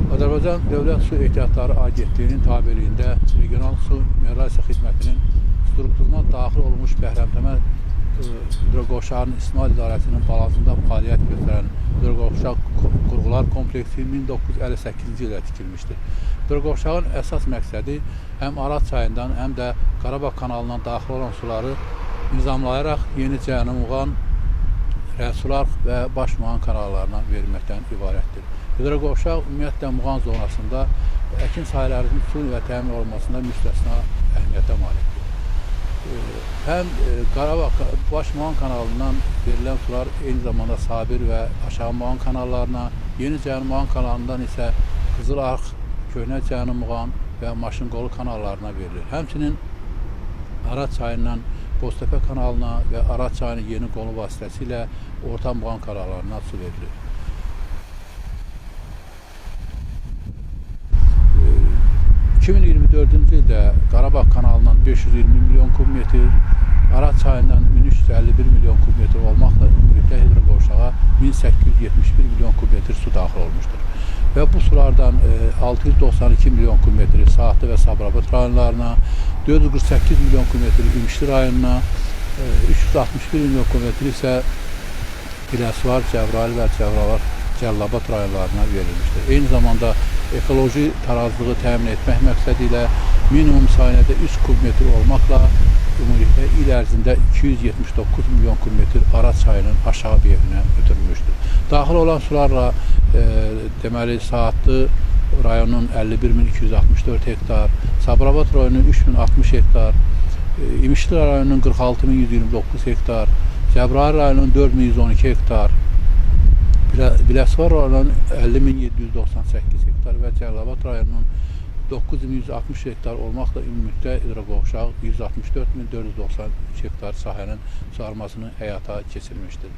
Azərbaycan Dövlət Su Ehtiyatları Agentliyinin tabeliyində Regional Su Meliorasiya Xidmətinin strukturuna daxil olmuş Bəhrəmtəmə hidroqovşağının İstinad İdarəsinin balansında fəaliyyət göstərən hidroqovşaq qurğular kompleksi 1958-ci ildə tikilmişdir. Hidroqovşağın əsas məqsədi həm Araz çayından, həm də Qarabağ kanalından daxil olan suları nizamlayaraq Yeni Cənuban, Rəsular və Baş Muğan kanallarına verməkdən ibarətdir. Hidroqovşaq ümumiyyətlə Muğan zonasında əkin sahələrinin su və təmin olunmasında müstəsna əhəmiyyətə malikdir. Həm Qarabağ Baş Muğan kanalından verilən sular eyni zamanda Sabir və Aşağı Muğan kanallarına, Yeni Cənuban kanalından isə Qızıl Arx, Köhnə Cənuban və Maşınqolu kanallarına verilir. Həmçinin Araz çayından Boztepe kanalına və Araz çayının Yeni Qolu vasitəsilə Orta Muğan kanallarına su verilir. 2024-cü ildə Qarabağ kanalından 520 milyon kubmetr, Araz çayından 1351 milyon kubmetr olmaqla ümumilikdə hidroqovşağa 1871 milyon kubmetr su daxil olmuşdur. Və bu sulardan 692 milyon kubmetri Saatlı və Sabirabad rayonlarına, 448 milyon kubmetri İmişli rayonuna, 361 milyon kubmetri isə Biləsuvar, Cəbrayıl və Cəllabad rayonlarına verilmişdir. Eyni zamanda ekoloji tarazlığı təmin etmək məqsədi ilə minimum sayədə 3 kubmetr olmaqla ümumilikdə il ərzində 279 milyon kubmetr Araz çayının aşağı beyininə ötürülmüşdür. Daxil olan sularla deməli Saatlı rayonunun 51.264 hektar, Sabirabad rayonunun 3060 hektar, İmişli rayonunun 46.129 hektar, Cəbrayıl rayonunun 4112 hektar, Biləsuvar rayonunun 50.798 hektar və Cəllabad rayonunun 9160 hektar olmaqla ümumilikdə hidroqovşaq 164.493 hektar sahənin suarmasını həyata keçirmişdir.